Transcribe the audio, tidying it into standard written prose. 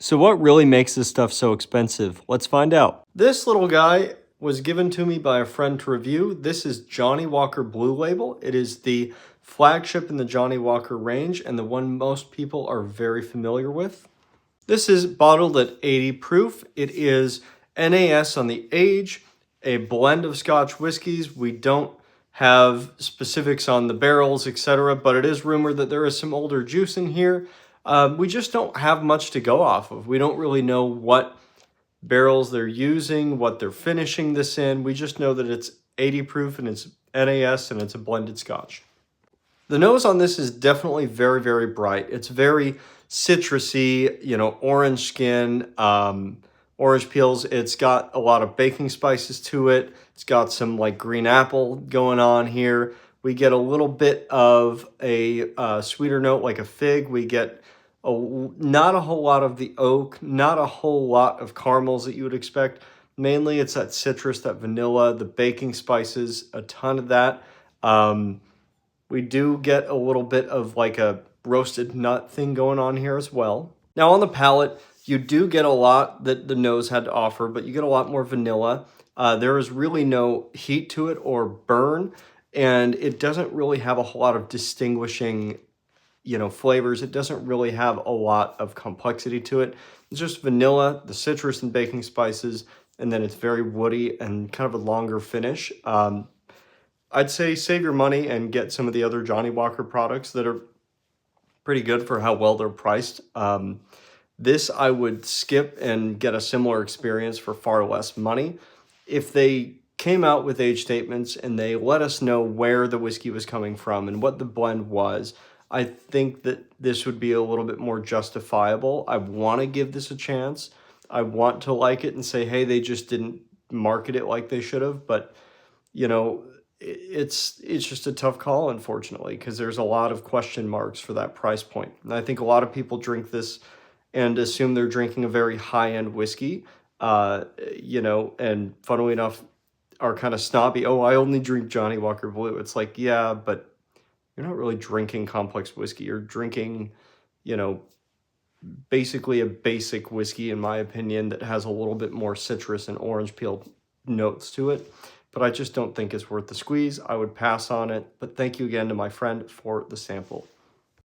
So what really makes this stuff so expensive? Let's find out. This little guy was given to me by a friend to review. This is Johnnie Walker Blue Label. It is the flagship in the Johnnie Walker range and the one most people are very familiar with. This is bottled at 80 proof. It is NAS on the age, a blend of Scotch whiskies. We don't have specifics on the barrels, etc., but it is rumored that there is some older juice in here. We just don't have much to go off of. We don't really know what barrels they're using, what they're finishing this in. We just know that it's 80 proof and it's NAS and it's a blended Scotch. The nose on this is definitely very, very bright. It's very citrusy, orange skin, orange peels. It's got a lot of baking spices to it. It's got some like green apple going on here. We get a little bit of a sweeter note like a fig. We get not a whole lot of the oak, not a whole lot of caramels that you would expect. Mainly it's that citrus, that vanilla, the baking spices, a ton of that. We do get a little bit of like a roasted nut thing going on here as well. Now on the palate, you do get a lot that the nose had to offer, but you get a lot more vanilla. There is really no heat to it or burn, and it doesn't really have a whole lot of distinguishing, flavors. It doesn't really have a lot of complexity to it. It's just vanilla, the citrus and baking spices, and then it's very woody and kind of a longer finish. I'd say save your money and get some of the other Johnnie Walker products that are pretty good for how well they're priced. This I would skip and get a similar experience for far less money. If they came out with age statements and they let us know where the whiskey was coming from and what the blend was, I think that this would be a little bit more justifiable. I want to give this a chance. I want to like it and say, hey, they just didn't market it like they should have. But, it's just a tough call, unfortunately, because there's a lot of question marks for that price point. And I think a lot of people drink this and assume they're drinking a very high-end whiskey, and funnily enough, are kind of snobby. Oh, I only drink Johnnie Walker Blue. It's like, yeah, but you're not really drinking complex whiskey. You're drinking, basically a basic whiskey, in my opinion, that has a little bit more citrus and orange peel notes to it. But I just don't think it's worth the squeeze. I would pass on it. But thank you again to my friend for the sample.